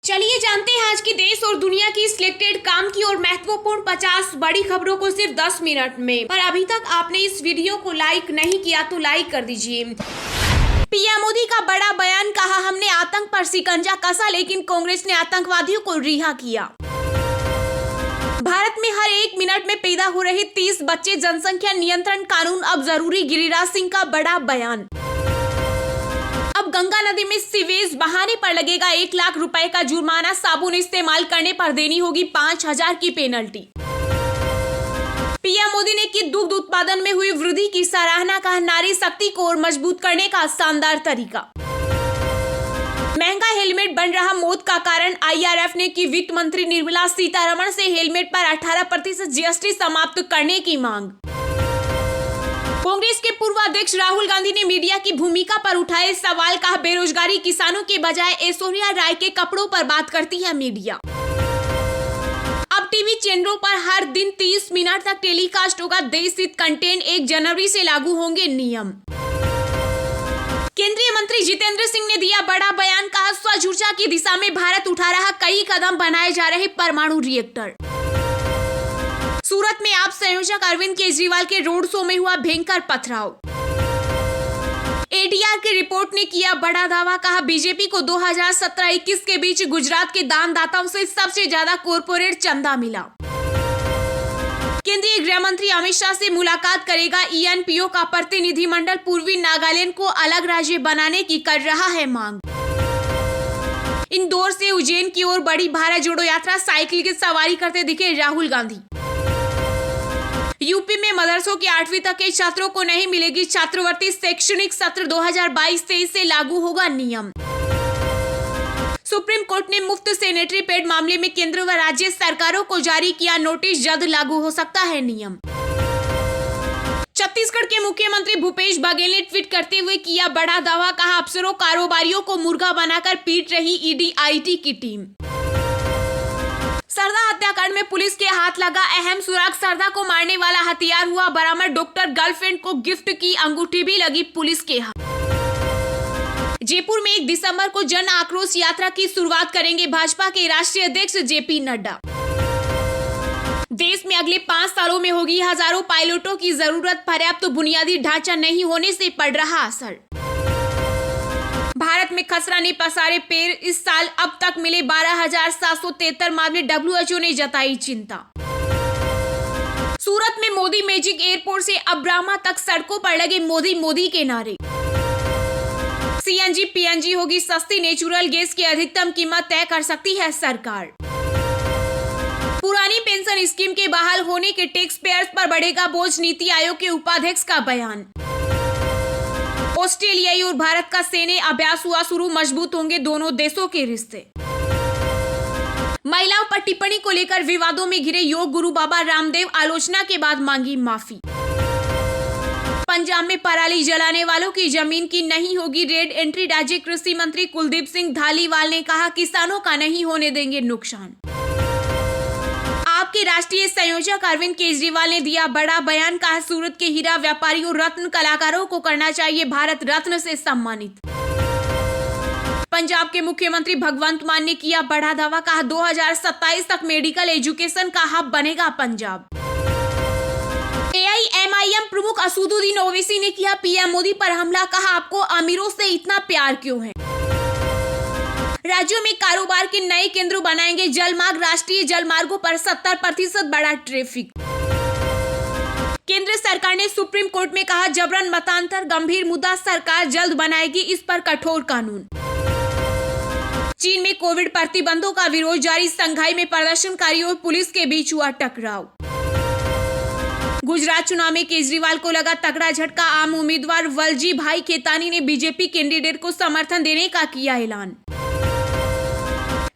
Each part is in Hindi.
चलिए जानते हैं आज की देश और दुनिया की सिलेक्टेड काम की और महत्वपूर्ण 50 बड़ी खबरों को सिर्फ 10 मिनट में। पर अभी तक आपने इस वीडियो को लाइक नहीं किया तो लाइक कर दीजिए। पीएम मोदी का बड़ा बयान, कहा हमने आतंक पर शिकंजा कसा लेकिन कांग्रेस ने आतंकवादियों को रिहा किया। भारत में हर 1 मिनट में पैदा हो रहे 30 बच्चे, जनसंख्या नियंत्रण कानून अब जरूरी, गिरिराज सिंह का बड़ा बयान। अब गंगा नदी में सीवेज बहाने पर लगेगा 1 लाख रुपए का जुर्माना, साबुन इस्तेमाल करने पर देनी होगी 5,000 की पेनल्टी। पीएम मोदी ने की दुग्ध उत्पादन में हुई वृद्धि की सराहना, कहा नारी शक्ति को और मजबूत करने का शानदार तरीका। महंगा हेलमेट बन रहा मौत का कारण, आईआरएफ ने की वित्त मंत्री निर्मला सीतारमण से हेलमेट पर 18% जीएसटी समाप्त करने की मांग। कांग्रेस के पूर्व अध्यक्ष राहुल गांधी ने मीडिया की भूमिका पर उठाए सवाल, कहा बेरोजगारी किसानों के बजाय ऐश्वर्या राय के कपड़ों पर बात करती है मीडिया। अब टीवी चैनलों पर हर दिन 30 मिनट तक टेलीकास्ट होगा देश हित कंटेंट, 1 जनवरी से लागू होंगे नियम। केंद्रीय मंत्री जितेंद्र सिंह ने दिया बड़ा बयान, कहा स्वच्छ ऊर्जा की दिशा में भारत उठा रहा कई कदम, बनाए जा रहे परमाणु रिएक्टर। सूरत में आप संयोजक अरविंद केजरीवाल के रोड शो में हुआ भयंकर पथराव। एडीआर की रिपोर्ट ने किया बड़ा दावा, कहा बीजेपी को 2017-21 के बीच गुजरात के दानदाताओं से सबसे ज्यादा कॉर्पोरेट चंदा मिला। केंद्रीय गृह मंत्री अमित शाह से मुलाकात करेगा ईएनपीओ का प्रतिनिधिमंडल, पूर्वी नागालैंड को अलग राज्य बनाने की कर रहा है मांग। इंदौर से उज्जैन की ओर बढ़ी भारत जोड़ो यात्रा, साइकिल की सवारी करते दिखे राहुल गांधी। यूपी में मदरसों के 8वीं तक के छात्रों को नहीं मिलेगी छात्रवृत्ति, शैक्षणिक सत्र 2022-23 से लागू होगा नियम। सुप्रीम कोर्ट ने मुफ्त सैनिटरी पैड मामले में केंद्र व राज्य सरकारों को जारी किया नोटिस, जल्द लागू हो सकता है नियम। छत्तीसगढ़ के मुख्यमंत्री भूपेश बघेल ने ट्वीट करते हुए किया बड़ा दावा, कहा अफसरों कारोबारियों को मुर्गा बनाकर पीट रही ईडी आईटी की टीम। सरदा हत्याकांड में पुलिस के हाथ लगा अहम सुराग, सरदा को मारने वाला हथियार हुआ बरामद, डॉक्टर गर्लफ्रेंड को गिफ्ट की अंगूठी भी लगी पुलिस के हाथ। जयपुर में 1 दिसंबर को जन आक्रोश यात्रा की शुरुआत करेंगे भाजपा के राष्ट्रीय अध्यक्ष जेपी नड्डा। देश में अगले 5 सालों में होगी हजारों पायलटों की जरूरत, पर्याप्त तो बुनियादी ढांचा नहीं होने से पड़ रहा असर। भारत में खसरा ने पसारे पैर, इस साल अब तक मिले 12,773 मामले, डब्ल्यूएचओ ने जताई चिंता। सूरत में मोदी मैजिक एयरपोर्ट से अब ब्राह्मा तक सड़कों पर लगे मोदी मोदी के नारे। सीएनजी पीएनजी होगी सस्ती, नेचुरल गैस की अधिकतम कीमत तय कर सकती है सरकार। पुरानी पेंशन स्कीम के बहाल होने के टैक्स पेयर्स पर बढ़ेगा बोझ, नीति आयोग के उपाध्यक्ष का बयान। ऑस्ट्रेलियाई और भारत का सैन्य अभ्यास हुआ शुरू, मजबूत होंगे दोनों देशों के रिश्ते। महिलाओं पर टिप्पणी को लेकर विवादों में घिरे योग गुरु बाबा रामदेव, आलोचना के बाद मांगी माफी। पंजाब में पराली जलाने वालों की जमीन की नहीं होगी रेड एंट्री, राज्य कृषि मंत्री कुलदीप सिंह धालीवाल ने कहा किसानों का नहीं होने देंगे नुकसान। आपके राष्ट्रीय संयोजक अरविंद केजरीवाल ने दिया बड़ा बयान, कहा सूरत के हीरा व्यापारियों रत्न कलाकारों को करना चाहिए भारत रत्न से सम्मानित। पंजाब के मुख्यमंत्री भगवंत मान ने किया बड़ा दावा, कहा 2027 तक मेडिकल एजुकेशन का हब बनेगा पंजाब। एआईएमआईएम प्रमुख असदुद्दीन ओवैसी ने किया पीएम मोदी पर हमला, कहा आपको अमीरों से इतना प्यार क्यों है। राज्यों में कारोबार के नए केंद्र बनाएंगे जलमार्ग, राष्ट्रीय जलमार्गों पर 70% बढ़ा ट्रैफिक। केंद्र सरकार ने सुप्रीम कोर्ट में कहा जबरन मतांतर गंभीर मुद्दा, सरकार जल्द बनाएगी इस पर कठोर कानून। चीन में कोविड प्रतिबंधों का विरोध जारी, संघाई में प्रदर्शनकारियों और पुलिस के बीच हुआ टकराव। गुजरात चुनाव में केजरीवाल को लगा तगड़ा झटका, आम उम्मीदवार वलजी भाई खेतानी ने बीजेपी कैंडिडेट को समर्थन देने का किया ऐलान।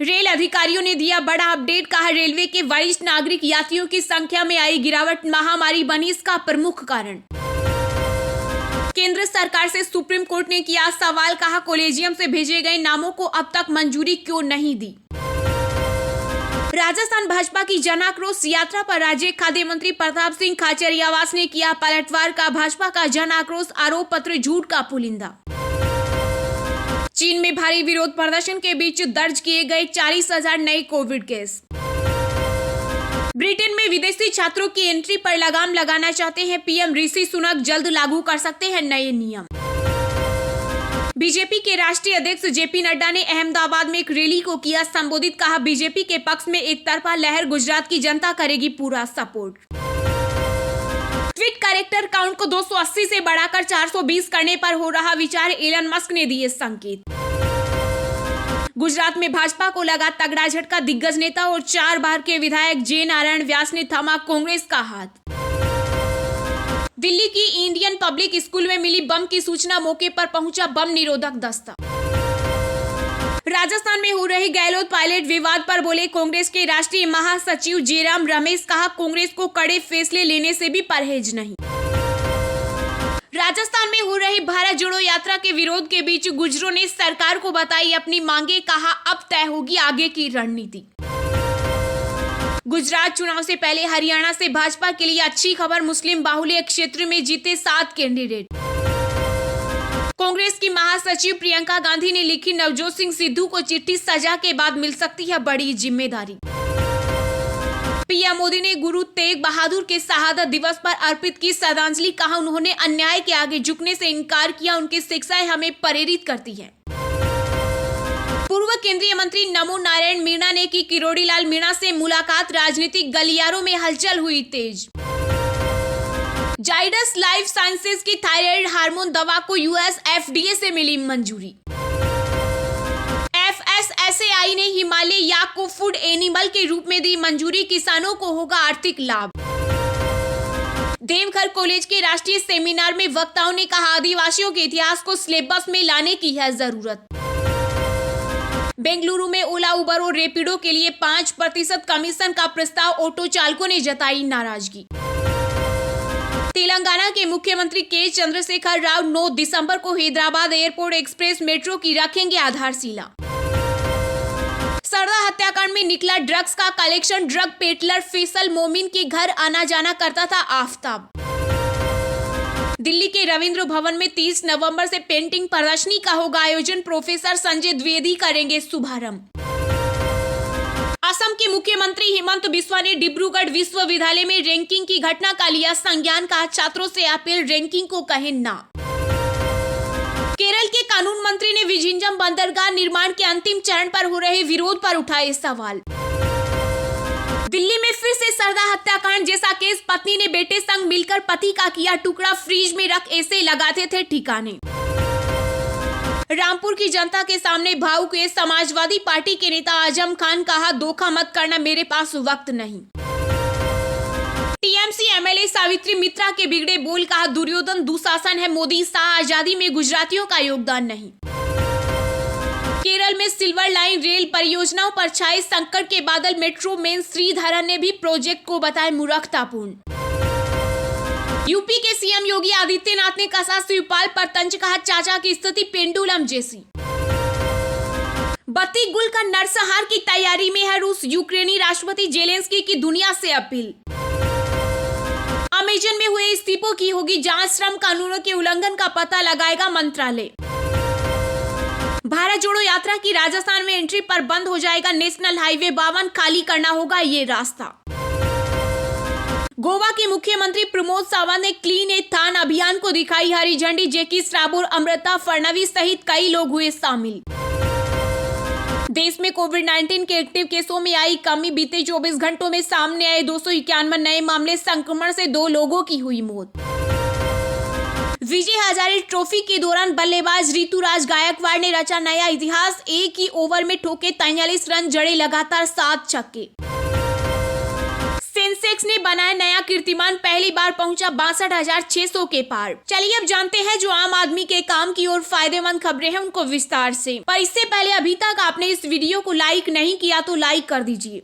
रेल अधिकारियों ने दिया बड़ा अपडेट, कहा रेलवे के वरिष्ठ नागरिक यात्रियों की संख्या में आई गिरावट, महामारी बनी इसका प्रमुख कारण। केंद्र सरकार से सुप्रीम कोर्ट ने किया सवाल, कहा कॉलेजियम से भेजे गए नामों को अब तक मंजूरी क्यों नहीं दी। राजस्थान भाजपा की जन आक्रोश यात्रा पर राज्य खाद्य मंत्री प्रताप सिंह खाचरियावास ने किया पलटवार, का भाजपा का जन आक्रोश आरोप पत्र झूठ का पुलिंदा। चीन में भारी विरोध प्रदर्शन के बीच दर्ज किए गए 40,000 नए कोविड केस। ब्रिटेन में विदेशी छात्रों की एंट्री पर लगाम लगाना चाहते हैं पीएम ऋषि सुनक, जल्द लागू कर सकते हैं नए नियम। बीजेपी के राष्ट्रीय अध्यक्ष जेपी नड्डा ने अहमदाबाद में एक रैली को किया संबोधित, कहा बीजेपी के पक्ष में एक तरफा लहर, गुजरात की जनता करेगी पूरा सपोर्ट। ट्वीट कैरेक्टर काउंट को 280 से बढ़ाकर 420 करने पर हो रहा विचार, एलन मस्क ने दिए संकेत। गुजरात में भाजपा को लगा तगड़ा झटका, दिग्गज नेता और 4 बार के विधायक जे नारायण व्यास ने थामा कांग्रेस का हाथ। दिल्ली की इंडियन पब्लिक स्कूल में मिली बम की सूचना, मौके पर पहुंचा बम निरोधक दस्ता। राजस्थान में हो रहे गहलोत पायलट विवाद पर बोले कांग्रेस के राष्ट्रीय महासचिव जयराम रमेश, कहा कांग्रेस को कड़े फैसले लेने से भी परहेज नहीं। राजस्थान में हो रही भारत जोड़ो यात्रा के विरोध के बीच गुर्जरों ने सरकार को बताई अपनी मांगे, कहा अब तय होगी आगे की रणनीति। गुजरात चुनाव से पहले हरियाणा से भाजपा के लिए अच्छी खबर, मुस्लिम बाहुल्य क्षेत्र में जीते 7 कैंडिडेट। कांग्रेस की महासचिव प्रियंका गांधी ने लिखी नवजोत सिंह सिद्धू को चिट्ठी, सजा के बाद मिल सकती है बड़ी जिम्मेदारी। पीएम मोदी ने गुरु तेग बहादुर के शहादत दिवस पर अर्पित की श्रद्धांजलि, कहा उन्होंने अन्याय के आगे झुकने से इनकार किया, उनकी शिक्षाएं हमें प्रेरित करती है। पूर्व केंद्रीय मंत्री नमो नारायण मीणा ने की किरोड़ीलाल मीणा से मुलाकात, राजनीतिक गलियारों में हलचल हुई तेज। जाइडस लाइफ साइंसेज की थायराइड हार्मोन दवा को यूएस एफडीए से मिली मंजूरी। एफएसएसएआई ने हिमालय याक को फूड एनिमल के रूप में दी मंजूरी, किसानों को होगा आर्थिक लाभ। देवघर कॉलेज के राष्ट्रीय सेमिनार में वक्ताओं ने कहा आदिवासियों के इतिहास को सिलेबस में लाने की है जरूरत। बेंगलुरु में ओला, उबर और रेपिडो के लिए 5% कमीशन का प्रस्ताव, ऑटो चालकों ने जताई नाराजगी। तेलंगाना के मुख्यमंत्री के चंद्रशेखर राव 9 दिसंबर को हैदराबाद एयरपोर्ट एक्सप्रेस मेट्रो की रखेंगे आधारशिला। सरदा हत्याकांड में निकला ड्रग्स का कलेक्शन, ड्रग पेटलर फैसल मोमिन के घर आना जाना करता था आफताब। दिल्ली के रविंद्र भवन में 30 नवंबर से पेंटिंग प्रदर्शनी का होगा आयोजन, प्रोफेसर संजय द्विवेदी करेंगे शुभारंभ। असम के मुख्यमंत्री हिमंत बिस्वा ने डिब्रूगढ़ विश्वविद्यालय में रैंकिंग की घटना का लिया संज्ञान, कहा छात्रों से अपील रैंकिंग को कहें ना। केरल के कानून मंत्री ने विझिंजम बंदरगाह निर्माण के अंतिम चरण पर हो रहे विरोध पर उठाए सवाल। दिल्ली में फिर से सरदा हत्याकांड जैसा केस, पत्नी ने बेटे संग मिलकर पति का किया टुकड़ा, फ्रिज में रख ऐसे लगाते थे ठिकाने। रामपुर की जनता के सामने भावुक हुए समाजवादी पार्टी के नेता आजम खान, कहा धोखा मत करना, मेरे पास वक्त नहीं। टीएमसी एमएलए सावित्री मित्रा के बिगड़े बोल, कहा दुर्योधन दुशासन है मोदी शाह, आजादी में गुजरातियों का योगदान नहीं। केरल में सिल्वर लाइन रेल परियोजनाओं पर छाए संकट के बादल, मेट्रो मैन श्रीधरन ने भी प्रोजेक्ट को बताया मूर्खतापूर्ण। यूपी के सीएम योगी आदित्यनाथ ने कसा शिवपाल पर तंज, कहा चाचा की स्थिति पेंडुलम जैसी। बत्ती गुल का नरसंहार की तैयारी में है रूस, यूक्रेनी राष्ट्रपति जेलेंस्की की दुनिया से अपील। अमेजन में हुए इस्तीफों की होगी जांच, श्रम कानूनों के उल्लंघन का पता लगाएगा मंत्रालय। भारत जोड़ो यात्रा की राजस्थान में एंट्री पर बंद हो जाएगा नेशनल हाईवे 52, खाली करना होगा ये रास्ता। गोवा के मुख्यमंत्री प्रमोद सावंत ने क्लीन ए थान अभियान को दिखाई हरी झंडी, जैकी श्राबोर, अमृता फडणवीस सहित कई लोग हुए शामिल। देश में कोविड-19 के एक्टिव केसों में आई कमी, बीते 24 घंटों में सामने आए 291 नए मामले, संक्रमण से 2 लोगों की हुई मौत। विजय हजारे ट्रॉफी के दौरान बल्लेबाज ऋतुराज गायकवाड़ ने रचा नया इतिहास, एक ही ओवर में ठोके 43 रन, जड़े लगातार 7 छक्के। सेंसेक्स ने बनाया नया कीर्तिमान, पहली बार पहुंचा 62,600 के पार। चलिए अब जानते हैं जो आम आदमी के काम की और फायदेमंद खबरें हैं उनको विस्तार से। पर इससे पहले अभी तक आपने इस वीडियो को लाइक नहीं किया तो लाइक कर दीजिए।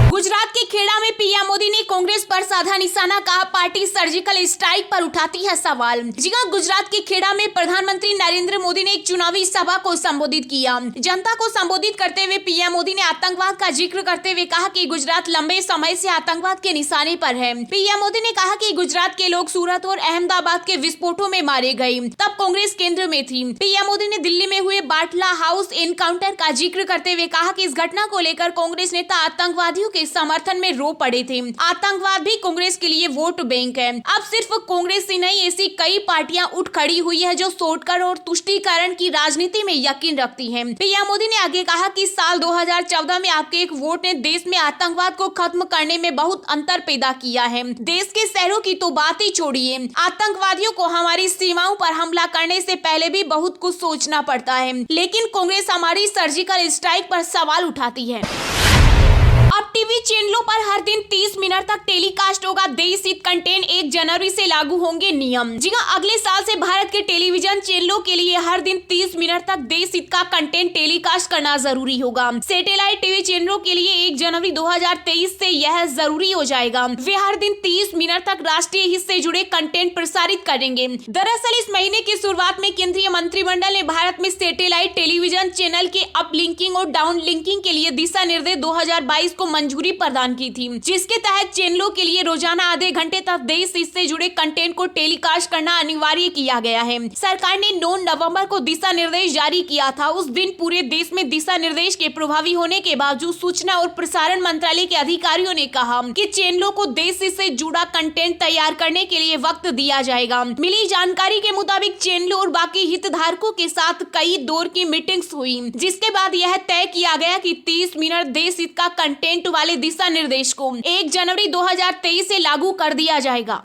गुजरात के खेड़ा में पीएम मोदी ने कांग्रेस पर साधा निशाना, कहा पार्टी सर्जिकल स्ट्राइक पर उठाती है सवाल। जी हां, गुजरात के खेड़ा में प्रधानमंत्री नरेंद्र मोदी ने एक चुनावी सभा को संबोधित किया। जनता को संबोधित करते हुए पीएम मोदी ने आतंकवाद का जिक्र करते हुए कहा कि गुजरात लंबे समय से आतंकवाद के निशाने पर है। पीएम मोदी ने कहा कि गुजरात के लोग सूरत और अहमदाबाद के विस्फोटों में मारे गए, तब कांग्रेस केंद्र में थी। पीएम मोदी ने दिल्ली में हुए बाटला हाउस एनकाउंटर का जिक्र करते हुए कहा कि इस घटना को लेकर कांग्रेस नेता आतंकवादियों के समर्थन में रो पड़े थे। आतंकवाद भी कांग्रेस के लिए वोट बैंक है। अब सिर्फ कांग्रेस ही नहीं, ऐसी कई पार्टियां उठ खड़ी हुई है जो शॉर्टकट और तुष्टीकरण की राजनीति में यकीन रखती हैं। पीएम मोदी ने आगे कहा कि साल 2014 में आपके एक वोट ने देश में आतंकवाद को खत्म करने में बहुत अंतर पैदा किया है। देश के शहरों की तो बात ही छोड़िए, आतंकवादियों को हमारी सीमाओं पर हमला करने से पहले भी बहुत कुछ सोचना पड़ता है, लेकिन कांग्रेस हमारी सर्जिकल स्ट्राइक पर सवाल उठाती है। अब टीवी चैनलों पर हर दिन 30 मिनट तक टेलीकास्ट होगा देश हित कंटेंट। 1 जनवरी से लागू होंगे नियम। जी हां, अगले साल से भारत के टेलीविजन चैनलों के लिए हर दिन 30 मिनट तक देश हित का कंटेंट टेलीकास्ट करना जरूरी होगा। सैटेलाइट टीवी चैनलों के लिए 1 जनवरी 2023 से यह जरूरी हो जाएगा। वे हर दिन 30 मिनट तक राष्ट्रीय हित से जुड़े कंटेंट प्रसारित करेंगे। दरअसल इस महीने की शुरुआत में केंद्रीय मंत्रिमंडल ने भारत में सैटेलाइट टेलीविजन चैनल के अपलिंकिंग और डाउनलिंकिंग के लिए दिशा निर्देश 2022 को मंजूरी प्रदान की थी, जिसके तहत चैनलों के लिए रोजाना आधे घंटे तक देश से जुड़े कंटेंट को टेलीकास्ट करना अनिवार्य किया गया है। सरकार ने 9 नवंबर को दिशा निर्देश जारी किया था। उस दिन पूरे देश में दिशा निर्देश के प्रभावी होने के बावजूद सूचना और प्रसारण मंत्रालय के अधिकारियों ने कहा कि चैनलों को देश से जुड़ा कंटेंट तैयार करने के लिए वक्त दिया जाएगा। मिली जानकारी के मुताबिक चैनलों और बाकी हितधारकों के साथ कई दौर की मीटिंग्स हुई, जिसके बाद यह तय किया गया कि 30 मिनट देश हित का कंटेंट वाले दिशा निर्देश को 1 जनवरी 2023 से लागू कर दिया जाएगा।